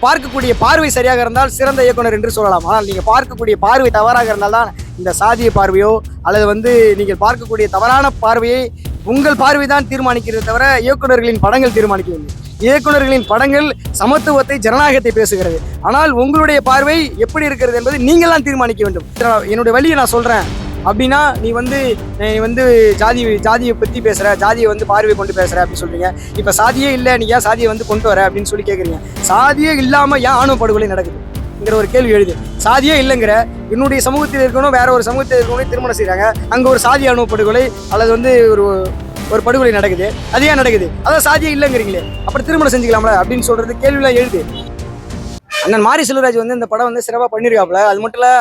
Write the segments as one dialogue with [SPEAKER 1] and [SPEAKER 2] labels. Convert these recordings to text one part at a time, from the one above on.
[SPEAKER 1] பார்க்கக்கூடிய பார்வை சரியாக இருந்தால் சிறந்த இயக்குனர் என்று சொல்லலாம். ஆனால் நீங்கள் பார்க்கக்கூடிய பார்வை தவறாக இருந்தால் தான் இந்த சாதிய பார்வையோ அல்லது நீங்கள் பார்க்கக்கூடிய தவறான பார்வையை உங்கள் பார்வை தான் தீர்மானிக்கிறது தவிர இயக்குநர்களின் படங்கள் தீர்மானிக்கவில்லை. இயக்குநர்களின் படங்கள் சமத்துவத்தை, ஜனநாயகத்தை பேசுகிறது. ஆனால் உங்களுடைய பார்வை எப்படி இருக்கிறது என்பது நீங்கள் தான் தீர்மானிக்க வேண்டும். என்னுடைய வழியை நான் சொல்கிறேன் அப்படின்னா நீ ஜாதியை பற்றி பேசுகிற, ஜாதியை பார்வை கொண்டு பேசுகிற அப்படின்னு சொல்கிறீங்க. இப்போ சாதியே இல்லை, நீ ஏன் சாதியை கொண்டு வர அப்படின்னு சொல்லி கேட்குறீங்க. சாதியே இல்லாமல் ஏன் ஆணவ படுகொலை நடக்குதுங்கிற ஒரு கேள்வி எழுது. சாதியே இல்லைங்கிற, என்னுடைய சமூகத்தில் இருக்கணும் வேற ஒரு சமூகத்தில் இருக்கணும் திருமணம் செய்கிறாங்க, அங்கே ஒரு சாதி ஆணவ படுகொலை அல்லது ஒரு படுகொலை நடக்குது. அது ஏன் நடக்குது? அதான் சாதியே இல்லைங்கிறீங்களே, அப்புறம் திருமணம் செஞ்சுக்கலாம்ல அப்படின்னு சொல்கிறது கேள்வியெல்லாம் எழுது. அண்ணன் மாரி செல்வராஜ் இந்த படம் சிறப்பாக பண்ணியிருக்காப்புல. அது மட்டும் இல்லை,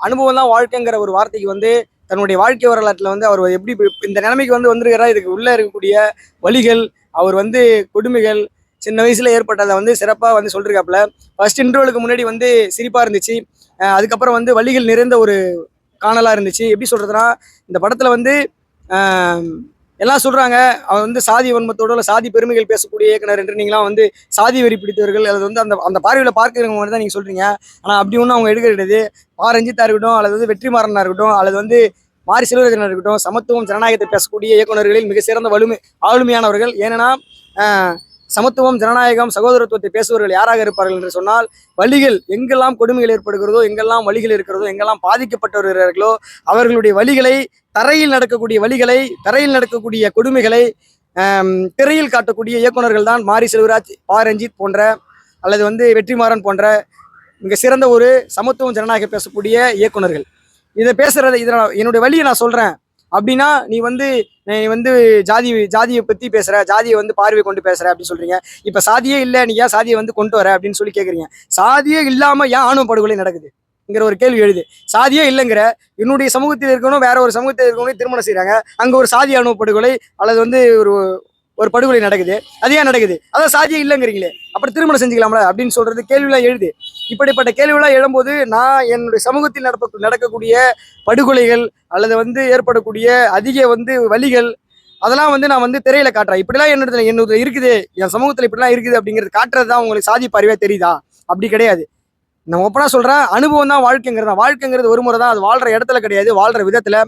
[SPEAKER 1] அனுபவம் தான் வாழ்க்கைங்கிற ஒரு வார்த்தைக்கு தன்னுடைய வாழ்க்கை வரலாற்றில் அவர் எப்படி இந்த நிலைமைக்கு வந்திருக்கிறார், இதுக்கு உள்ளே இருக்கக்கூடிய வழிகள், அவர் கொடுமைகள் சின்ன வயசில் ஏற்பட்டதை சிறப்பாக சொல்லியிருக்காப்புல. ஃபர்ஸ்ட் இன்ட்ரோலுக்கு முன்னாடி சிரிப்பாக இருந்துச்சு, அதுக்கப்புறம் வழிகள் நிறைந்த ஒரு காணலாக இருந்துச்சு. எப்படி சொல்கிறதுனா, இந்த படத்தில் எல்லாம் சொல்கிறாங்க அவர் சாதி வன்மத்தோடு இல்லை சாதி பெருமைகள் பேசக்கூடிய இயக்குனர் என்று. நீங்களாம் சாதி வெறி பிடித்தவர்கள் அல்லது அந்த பார்வையில் பார்க்குறவங்க மாதிரி தான் நீங்கள் சொல்கிறீங்க. ஆனால் அப்படி ஒன்றும் அவங்க எடுக்க கிடையாது. ரஞ்சித்தா இருக்கட்டும் அல்லது வெற்றிமாறனாக இருக்கட்டும் அல்லது மாரி செல்வராஜனாக இருக்கட்டும், சமத்துவம் ஜனநாயகத்தை பேசக்கூடிய இயக்குநர்களில் மிக சிறந்த ஆளுமையானவர்கள். ஏன்னா சமத்துவம், ஜனநாயகம், சகோதரத்துவத்தை பேசுபவர்கள் யாராக இருப்பார்கள் என்று சொன்னால், வழிகள் எங்கெல்லாம் கொடுமைகள் ஏற்படுகிறதோ, எங்கெல்லாம் வழிகள் இருக்கிறதோ, எங்கெல்லாம் பாதிக்கப்பட்டவர்களோ அவர்களுடைய வழிகளை, தரையில் நடக்கக்கூடிய கொடுமைகளை திரையில் காட்டக்கூடிய இயக்குநர்கள் தான் மாரி செல்வராஜ், ரஞ்சித் போன்ற அல்லது வெற்றிமாறன் போன்ற மிக சிறந்த ஒரு சமத்துவம் ஜனநாயகம் பேசக்கூடிய இயக்குநர்கள். இதை பேசுறது, என்னுடைய வழியை நான் சொல்கிறேன் அப்படின்னா நீ ஜாதியை பற்றி பேசுகிற, ஜாதியை பார்வை கொண்டு பேசுகிற அப்படின்னு சொல்கிறீங்க. இப்போ சாதியே இல்லை, நீ ஏன் சாதியை கொண்டு வர அப்படின்னு சொல்லி கேட்குறீங்க. சாதியே இல்லாமல் ஏன் ஆணவ படுகொலை நடக்குதுங்கிற ஒரு கேள்வி எழுது. சாதியே இல்லைங்கிற, என்னுடைய சமூகத்தில் இருக்கணும் வேற ஒரு சமூகத்தில் இருக்கணும் திருமணம் செய்கிறாங்க, அங்கே ஒரு சாதி ஆணவ படுகொலை அல்லது ஒரு படுகொலை நடக்குது. அது ஏன் நடக்குது? அதான் சாதியே இல்லைங்கிறீங்களே, அப்புறம் திருமணம் செஞ்சுக்கலாம்ல அப்படின்னு சொல்கிறது கேள்வியெல்லாம் எழுது. இப்படிப்பட்ட கேள்வியெல்லாம் எழும்போது நான் என்னுடைய சமூகத்தில் நடக்கக்கூடிய படுகொலைகள் அல்லது ஏற்படக்கூடிய அதிக வலிகள் அதெல்லாம் நான் திரையில காட்டுறேன். இப்படிலாம் என்னோட இருக்குது, என் சமூகத்தில் இப்படிலாம் இருக்குது அப்படிங்கிறது காட்டுறது தான் உங்களுக்கு சாதி பார்வையா தெரியுதா? அப்படி கிடையாது. நான் ஒப்பனா சொல்கிறேன், அனுபவம் தான் வாழ்க்கைங்கிறது ஒரு முறை தான். அது வாழ்கிற இடத்துல கிடையாது, வாழ்கிற விதத்தில்.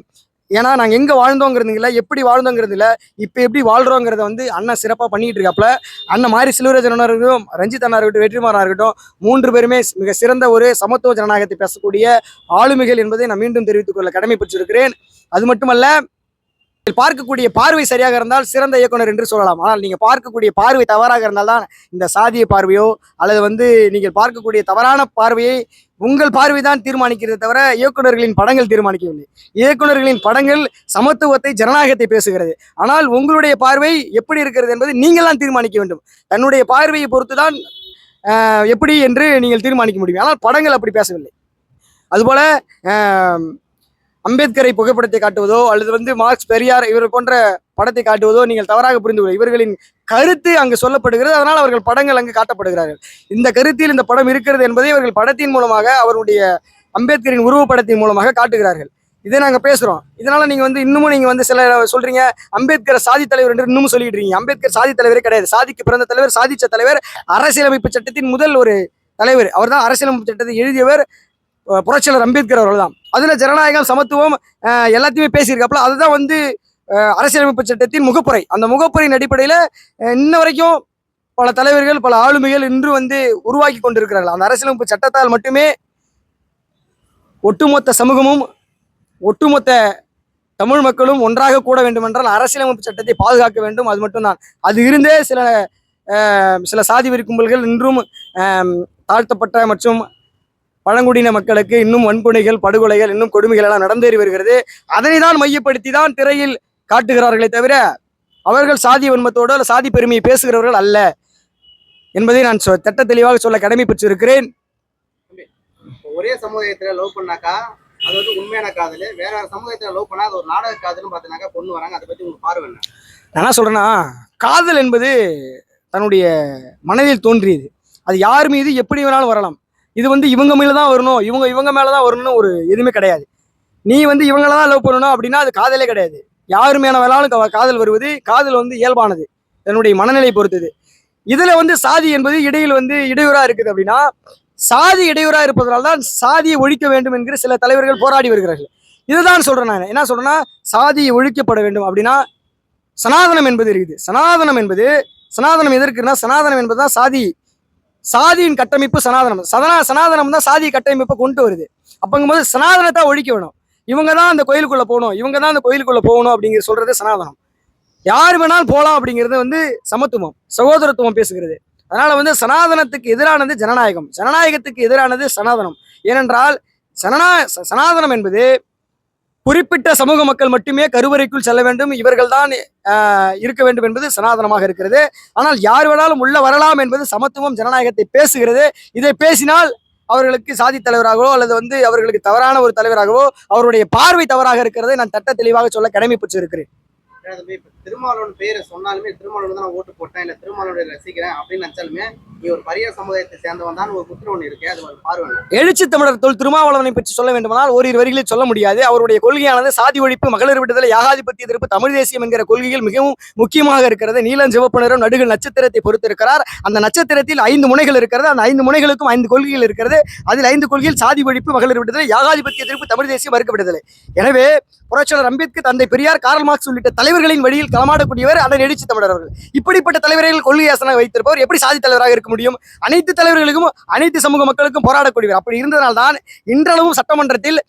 [SPEAKER 1] ஏன்னா நாங்கள் எங்கே வாழ்ந்தோங்கிறது இல்லை, எப்படி வாழ்ந்தோங்கிறது இல்லை, இப்போ எப்படி வாழ்கிறோங்கிறத அண்ணன் சிறப்பாக பண்ணிக்கிட்டு இருக்காப்புல. அண்ணன் மாரி செல்வராஜனாக இருக்கட்டும், ரஞ்சித் அண்ணா இருக்கட்டும், வெற்றிமாறனாக இருக்கட்டும், 3 பேருமே மிக சிறந்த ஒரு சமத்துவ ஜனநாயகத்தை பேசக்கூடிய ஆளுமைகள் என்பதை நான் மீண்டும் தெரிவித்துக் கொள்ள கடமைப்பட்டிருக்கிறேன். அது மட்டுமல்ல, பார்க்கக்கூடிய பார்வை சரியாக இருந்தால் சிறந்த இயக்குனர் என்று சொல்லலாம். ஆனால் நீங்கள் பார்க்கக்கூடிய பார்வை தவறாக இருந்தால் தான் இந்த சாதிய பார்வையோ அல்லது நீங்கள் பார்க்கக்கூடிய தவறான பார்வையை உங்கள் பார்வை தான் தீர்மானிக்கிறது தவிர இயக்குநர்களின் படங்கள் தீர்மானிக்கவில்லை. இயக்குநர்களின் படங்கள் சமத்துவத்தை, ஜனநாயகத்தை பேசுகிறது. ஆனால் உங்களுடைய பார்வை எப்படி இருக்கிறது என்பது நீங்கள் தான் தீர்மானிக்க வேண்டும். தன்னுடைய பார்வையை பொறுத்து தான் எப்படி என்று நீங்கள் தீர்மானிக்க முடியும். ஆனால் படங்கள் அப்படி பேசவில்லை. அதுபோல அம்பேத்கரை புகைப்படத்தை காட்டுவதோ அல்லது மார்க்ஸ், பெரியார் இவர் போன்ற படத்தை காட்டுவதோ நீங்கள் தவறாக புரிந்து கொள்ள. இவர்களின் கருத்து அங்கு சொல்லப்படுகிறது, அதனால் அவர்கள் படங்கள் அங்கு காட்டப்படுகிறார்கள். இந்த கருத்தில் இந்த படம் இருக்கிறது என்பதை அவர்கள் படத்தின் மூலமாக, அவருடைய அம்பேத்கரின் உருவப்படத்தின் மூலமாக காட்டுகிறார்கள். இதை நாங்கள் பேசுகிறோம். இதனால நீங்கள் இன்னமும் சில சொல்றீங்க அம்பேத்கர் சாதி தலைவர் என்று இன்னமும் சொல்லிட்டு இருக்கீங்க. அம்பேத்கர் சாதி தலைவரே கிடையாது. சாதிக்கு பிறந்த தலைவர், சாதிச்ச தலைவர், அரசியலமைப்பு சட்டத்தின் முதல் ஒரு தலைவர். அவர் தான் அரசியலமைப்பு சட்டத்தை எழுதியவர், புரட்சியாளர் அம்பேத்கர் அவர்கள் தான். அதில் ஜனநாயகம், சமத்துவம் எல்லாத்தையுமே பேசியிருக்காப்புல. அதுதான் அரசியலமைப்பு சட்டத்தின் முகப்புரை. அந்த முகப்புரையின் அடிப்படையில் இன்ன வரைக்கும் பல தலைவர்கள், பல ஆளுமைகள் இன்று உருவாக்கி கொண்டிருக்கிறார்கள். அந்த அரசியலமைப்பு சட்டத்தால் மட்டுமே ஒட்டுமொத்த சமூகமும், ஒட்டுமொத்த தமிழ் மக்களும் ஒன்றாக கூட வேண்டும் என்றால் அரசியலமைப்பு சட்டத்தை பாதுகாக்க வேண்டும். அது மட்டும்தான். அது இருந்தே சில சாதி வெறி கும்பல்கள் இன்றும் தாழ்த்தப்பட்ட மற்றும் பழங்குடியின மக்களுக்கு இன்னும் வன்கொடுமைகள், படுகொலைகள், இன்னும் கொடுமைகள் எல்லாம் நடந்தேறி வருகிறது. அதனை தான் மையப்படுத்தி தான் திரையில் காட்டுகிறார்களே தவிர அவர்கள் சாதி வன்மத்தோடு அல்ல சாதி பெருமையை பேசுகிறவர்கள் அல்ல என்பதை நான் திட்ட தெளிவாக சொல்ல கடமைப்பட்டிருக்கிறேன்.
[SPEAKER 2] ஒரே சமூகத்துல லவ் பண்ணாக்கா அது உண்மையான காதல், வேற சமூகத்துல லவ் பண்ணா அது ஒரு நாடக காதல்னு பார்த்தீங்கன்னாக்கா பொண்ணு வராங்க. அதை பத்தி உங்களுக்கு பார்வை என்ன?
[SPEAKER 1] நான் என்ன சொல்றேன்னா, காதல் என்பது தன்னுடைய மனதில் தோன்றியது. அது யார் மீது எப்படி வேணாலும் வரலாம். இது இவங்க மேல தான் வரணும், இவங்க மேல தான் வரணும்னு ஒரு எதுவுமே கிடையாது. நீ இவங்கள தான் லவ் பண்ணணும் அப்படின்னா அது காதலே கிடையாது. யாரு மேல வேணாலும் காதல் வருவது, காதல் இயல்பானது, தன்னுடைய மனநிலை பொறுத்தது. இதுல வந்து சாதி என்பது இடையில் வந்து இடையூறா இருக்குது அப்படின்னா, சாதி இடையூறா இருப்பதனால தான் சாதியை ஒழிக்க வேண்டும் என்கிற சில தலைவர்கள் போராடி வருகிறார்கள். இதுதான் சொல்றேன் நான். என்ன சொல்றேன்னா, சாதி ஒழிக்கப்பட வேண்டும் அப்படின்னா சனாதனம் என்பது இருக்குது. சனாதனம் எதற்குன்னா, சனாதனம் என்பதுதான் சாதியின் கட்டமைப்பு சனாதனம். சனாதனம் தான் சாதி கட்டமைப்பை கொண்டு வருது. அப்பங்கும்போது சனாதனத்தை ஒழிக்க வேணும். இவங்க தான் அந்த கோயிலுக்குள்ள போகணும் அப்படிங்கிற சொல்றது சனாதனம். யார் வேணாலும் போகலாம் அப்படிங்கிறது வந்து சமத்துவம், சகோதரத்துவம் பேசுகிறது. அதனால வந்து சனாதனத்துக்கு எதிரானது ஜனநாயகம், ஜனநாயகத்துக்கு எதிரானது சனாதனம். ஏனென்றால் சனாதனம் என்பது குறிப்பிட்ட சமூக மக்கள் மட்டுமே கருவறைக்குள் செல்ல வேண்டும், இவர்கள் தான் இருக்க வேண்டும் என்பது சனாதனமாக இருக்கிறது. ஆனால் யார் வேணாலும் உள்ள வரலாம் என்பது சமத்துவம், ஜனநாயகத்தை பேசுகிறது. இதை பேசினால் அவர்களுக்கு சாதி தலைவராகவோ அல்லது வந்து அவர்களுக்கு தவறான ஒரு தலைவராகவோ அவருடைய பார்வை தவறாக இருக்கிறதை நான் தட்ட தெளிவாக சொல்ல கடமைப்பட்டு இருக்கிறேன்.
[SPEAKER 2] இப்ப திருமாவளவன் பேரை சொன்னாலுமே திருமாவளவன் தான் நான் ஓட்டு போட்டேன், இல்ல திருமாவளவனை ரசிக்கிறேன் அப்படின்னு நினைச்சாலுமே நீ ஒரு பரியார் சமுதாயத்தை சேர்ந்தவன் தான் ஒரு குற்றம் ஒண்ணு இருக்கு. அது ஒரு பார்வை.
[SPEAKER 1] எழுச்சி தமிழர் திருமாவளவனை பற்றி சொல்ல வேண்டுமானால் ஓரிரு வரிகளில் சொல்ல முடியாது. அவருடைய கொள்கையானது சாதி ஒழிப்பு, மகளிர் விடுதலை, ஏகாதிபத்திய எதிர்ப்பு, தமிழ் தேசியம் என்கிற கொள்கைகள் மிகவும் முக்கியமாக இருக்கிறது. நீலம் சிவப்பு நிறம் நடுகள் நட்சத்திரத்தை பொறுத்து இருக்கிறார். அந்த நட்சத்திரத்தில் 5 முனைகள் இருக்கிறது. அந்த 5 முனைகளுக்கும் 5 கொள்கைகள் இருக்கிறது. அதில் 5 கொள்கையில் சாதி ஒழிப்பு, மகளிர் விடுதலை, ஏகாதிபத்திய எதிர்ப்பு, தமிழ் தேசியம், மறுக்க விடுதலை. எனவே புரட்சியாளர் அம்பேத்கர், தந்தை பெரியார், கார்ல் மார்க்ஸ் உள்ளிட்ட தலைவர்களின் வழியில் களமாடக்கூடியவர் அண்ணன் எழுச்சி தமிழர் அவர்கள். இப்படிப்பட்ட தலைவர்கள் கொள்கையாசனாக வைத்திருப்பவர் எப்படி சாதி தலைவராக இருக்க முடியும்? அனைத்து தலைவர்களுக்கும் அனைத்து சமூக மக்களுக்கும் போராடக்கூடியவர். அப்படி இருந்ததனால்தான் இன்றளவும் சட்டமன்றத்தில்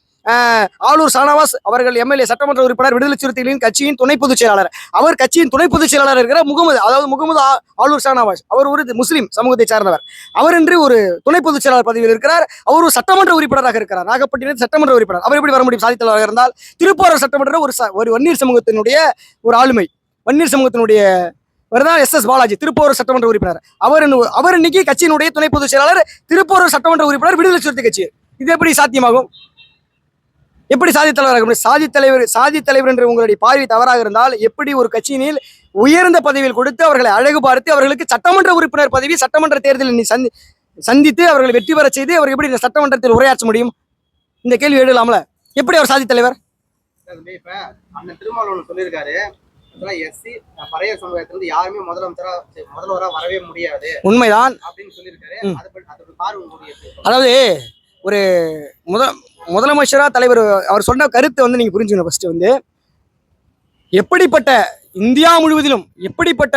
[SPEAKER 1] ஆலூர் ஷானவாஸ் அவர்கள் எம்எல்ஏ, சட்டமன்ற உறுப்பினர், விடுதலை சிறுத்தைகளின் கட்சியின் துணை பொதுச் செயலாளர். அவர் கட்சியின் துணை பொதுச் செயலாளர் இருக்கிற முகமது ஆலூர் ஷானவாஸ், அவர் ஒரு முஸ்லீம் சமூகத்தை சார்ந்தவர். அவர் என்று ஒரு துணை பொதுச் செயலாளர் பதவியில் இருக்கிறார். அவர் ஒரு சட்டமன்ற உறுப்பினராக இருக்கிறார், நாகப்பட்டினம் சட்டமன்ற உறுப்பினர். அவர் எப்படி வர முடியும் சாதி தலைவராக இருந்தால்? திருப்பூர் சட்டமன்ற ஒரு வன்னியர் சமூகத்தினுடைய ஒரு ஆளுமை, வன்னியர் சமூகத்தினுடைய தான் எஸ் பாலாஜி, திருப்பூர் சட்டமன்ற உறுப்பினர். அவர் இன்னைக்கு கட்சியினுடைய துணை பொதுச் செயலாளர், திருப்பூர் சட்டமன்ற உறுப்பினர், விடுதலை சிறுத்தை கட்சி. இது எப்படி சாத்தியமாகும்? எப்படி சாதி தலைவராக முடியும்? சாதி தலைவர் என்று உங்களுடைய பார்வை தவறாக இருந்தால் எப்படி ஒரு கட்சியினில் உயர்ந்த பதவியில் கொடுத்து அவர்களை அழகு பார்த்து அவர்களுக்கு சட்டமன்ற உறுப்பினர் பதவி, சட்டமன்ற தேர்தலில் நீ சந்தித்து அவர்களை வெற்றி பெற செய்து அவர் எப்படி இந்த சட்டமன்றத்தில் உரையாற்ற முடியும்? இந்த கேள்வி எழுதலாம்ல. எப்படி அவர் சாதி தலைவர்?
[SPEAKER 2] இப்ப அண்ணன் திருமாவளவன் சொல்லியிருக்காரு, எஸ்சி பறையர் சமுதாயத்திலிருந்து யாருமே முதல்வரா வரவே முடியாது,
[SPEAKER 1] உண்மைதான்
[SPEAKER 2] அப்படின்னு சொல்லியிருக்காரு. அதோட பார்வை.
[SPEAKER 1] அதாவது ஒரு முதலமைச்சரா தலைவர் அவர் சொன்ன கருத்தை வந்து நீங்க புரிஞ்சுக்கணும். ஃபர்ஸ்ட் வந்து எப்படிப்பட்ட இந்தியா முழுவதிலும் எப்படிப்பட்ட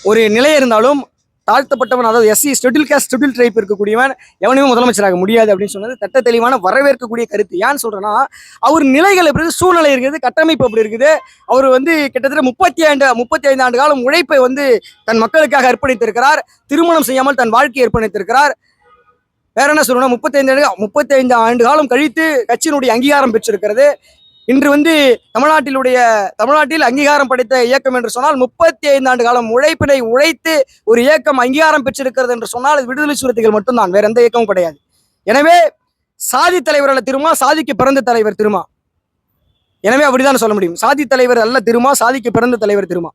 [SPEAKER 1] ஒரு நிலை இருந்தாலும் தாழ்த்தப்பட்டவன், அதாவது SC, schedule caste, schedule tribe இருக்கக்கூடியவன் எவனையும் முதலமைச்சராக முடியாது அப்படின்னு சொன்னது தட்ட தெளிவான வரவேற்கக்கூடிய கருத்து. ஏன்னு சொல்றேன்னா, அவர் நிலைகள் எப்படி, சூழ்நிலை இருக்குது, கட்டமைப்பு எப்படி இருக்குது. அவர் வந்து கிட்டத்தட்ட 35 ஆண்டு காலம் உழைப்பை வந்து தன் மக்களுக்காக அர்ப்பணித்திருக்கிறார். திருமணம் செய்யாமல் தன் வாழ்க்கையை அர்ப்பணித்திருக்கிறார். வேற என்ன சொல்லணும், 35 ஆண்டு காலம் கழித்து கட்சியினுடைய அங்கீகாரம் பெற்றிருக்கிறது. இன்று வந்து தமிழ்நாட்டில் அங்கீகாரம் படைத்த இயக்கம் என்று சொன்னால் 35 ஆண்டு காலம் உழைப்பினை உழைத்து ஒரு இயக்கம் அங்கீகாரம் பெற்றிருக்கிறது என்று சொன்னால் அது விடுதலை சிறுத்தைகள் மட்டும்தான், வேற எந்த இயக்கமும் கிடையாது. எனவே சாதி தலைவர் அல்ல திருமா, சாதிக்கு பிறந்த தலைவர் திருமா. எனவே அப்படிதான் சொல்ல முடியும். சாதி தலைவர் அல்ல திருமா, சாதிக்கு பிறந்த தலைவர் திருமா.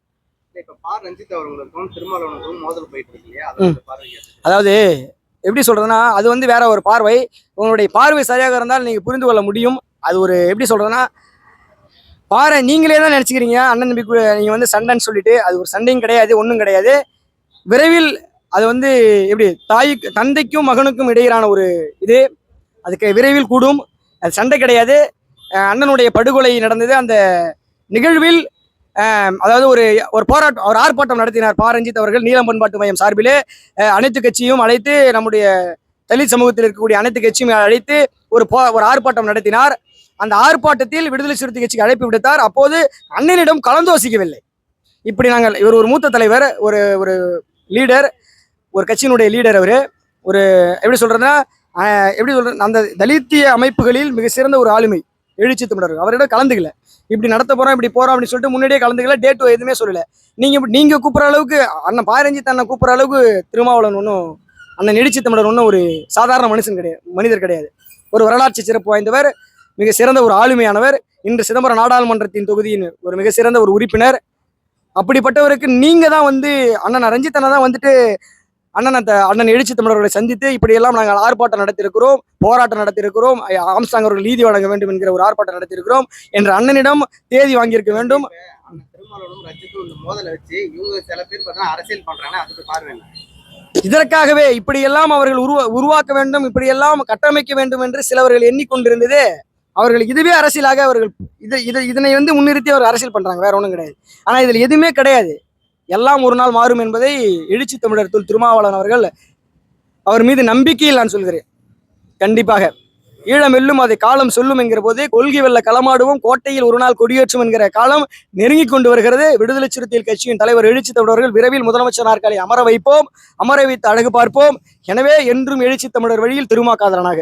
[SPEAKER 1] அதாவது எப்படி சொல்றதுன்னா, அது வந்து வேற ஒரு பார்வை. உங்களுடைய பார்வை சரியாக இருந்தால் நீங்க புரிந்து கொள்ள முடியும். அது ஒரு எப்படி சொல்றதுன்னா, நீங்களே தான் நினைச்சுக்கிறீங்க அண்ணன் தம்பி நீங்க வந்து சண்டைன்னு சொல்லிட்டு, அது ஒரு சண்டையும் கிடையாது, ஒன்றும் கிடையாது. விரைவில் அது வந்து எப்படி தந்தைக்கும் மகனுக்கும் இடையிலான ஒரு இது, அதுக்கு விரைவில் கூடும். அது சண்டை கிடையாது. அண்ணனுடைய படுகொலை நடந்தது. அந்த நிகழ்வில் அதாவது ஒரு போராட்டம், ஒரு ஆர்ப்பாட்டம் நடத்தினார் ரஞ்சித் அவர்கள் நீலம் பண்பாட்டு மையம் சார்பிலே. அனைத்து கட்சியும் அழைத்து, நம்முடைய தலித் சமூகத்தில் இருக்கக்கூடிய அனைத்து கட்சியும் அழைத்து ஒரு ஆர்ப்பாட்டம் நடத்தினார். அந்த ஆர்ப்பாட்டத்தில் விடுதலை சிறுத்தை கட்சிக்கு அழைப்பு விடுத்தார். அப்போது அண்ணனிடம் கலந்தோசிக்கவில்லை. இப்படி இவர் ஒரு மூத்த தலைவர், ஒரு லீடர், ஒரு கட்சியினுடைய லீடர். அவர் எப்படி சொல்றதுன்னா, அந்த தலித்திய அமைப்புகளில் மிக சிறந்த ஒரு ஆளுமை எழுச்சி தமிழர். அவரிடம் கலந்துக்கல. இப்படி நடத்த போறோம், இப்படி போறோம் அப்படின்னு சொல்லிட்டு முன்னாடியே கலந்துக்கல. டேட் எதுவுமே சொல்லல. நீங்க கூப்பிடுற அளவுக்கு, அண்ணன் ரஞ்சித் அண்ணன் கூப்பிடுற அளவுக்கு திருமாவளவன் ஒன்றும், அண்ணன் எழுச்சி தமிழர் ஒன்றும் ஒரு சாதாரண மனிதர் கிடையாது. ஒரு வரலாற்று சிறப்பு வாய்ந்தவர், மிக சிறந்த ஒரு ஆளுமையானவர். இன்று சிதம்பரம் நாடாளுமன்றத்தின் தொகுதியின் ஒரு மிக சிறந்த ஒரு உறுப்பினர். அப்படிப்பட்டவருக்கு நீங்க தான் வந்து அண்ணன் ரஞ்சித் அண்ணன் தான் வந்துட்டு அண்ணன் எழுச்சி தமிழர்களை சந்தித்து இப்படியெல்லாம் நாங்கள் ஆர்ப்பாட்டம் நடத்தியிருக்கிறோம், போராட்டம் நடத்தியிருக்கிறோம், ஆம்ஸ்ட்ராங் அவர்கள் நீதி வழங்க வேண்டும் என்கிற ஒரு ஆர்ப்பாட்டம் நடத்தியிருக்கிறோம் என்று அண்ணனிடம் தேதி வாங்கியிருக்க வேண்டும்.
[SPEAKER 2] திருமாவளவனும் ரஞ்சித்தும் இந்த மோதலை வச்சு இவங்க சில பேர் பார்த்தா அரசியல் பண்றாங்க, அதுக்கு பார்வை என்ன?
[SPEAKER 1] இதற்காகவே இப்படியெல்லாம் அவர்கள் உருவாக்க வேண்டும், இப்படியெல்லாம் கட்டமைக்க வேண்டும் என்று சிலவர்கள் எண்ணிக்கொண்டிருந்தது. அவர்கள் இதுவே அரசியலாக அவர்கள் இதனை வந்து முன்னிறுத்தி அவர் அரசியல் பண்றாங்க, வேற ஒன்றும் கிடையாது. ஆனா இதுல எதுவுமே கிடையாது. எல்லாம் ஒரு நாள் மாறும் என்பதை எழுச்சி தமிழர் திருமாவளவன் அவர்கள் அவர் மீது நம்பிக்கையில் நான் சொல்கிறேன். கண்டிப்பாக ஈழம் வெல்லும், அதை காலம் சொல்லும் என்கிற போது கொள்கை வெல்ல களமாடுவோம், கோட்டையில் ஒரு நாள் கொடியேற்றும் என்கிற காலம் நெருங்கி கொண்டு வருகிறது. விடுதலை சிறுத்தைகள் கட்சியின் தலைவர் எழுச்சி தமிழர்கள் விரைவில் முதலமைச்சர் நாற்காலி அமர வைப்போம், அமர வைத்து அழகு பார்ப்போம். எனவே என்றும் எழுச்சி தமிழர் வழியில் திருமா காதலனாக.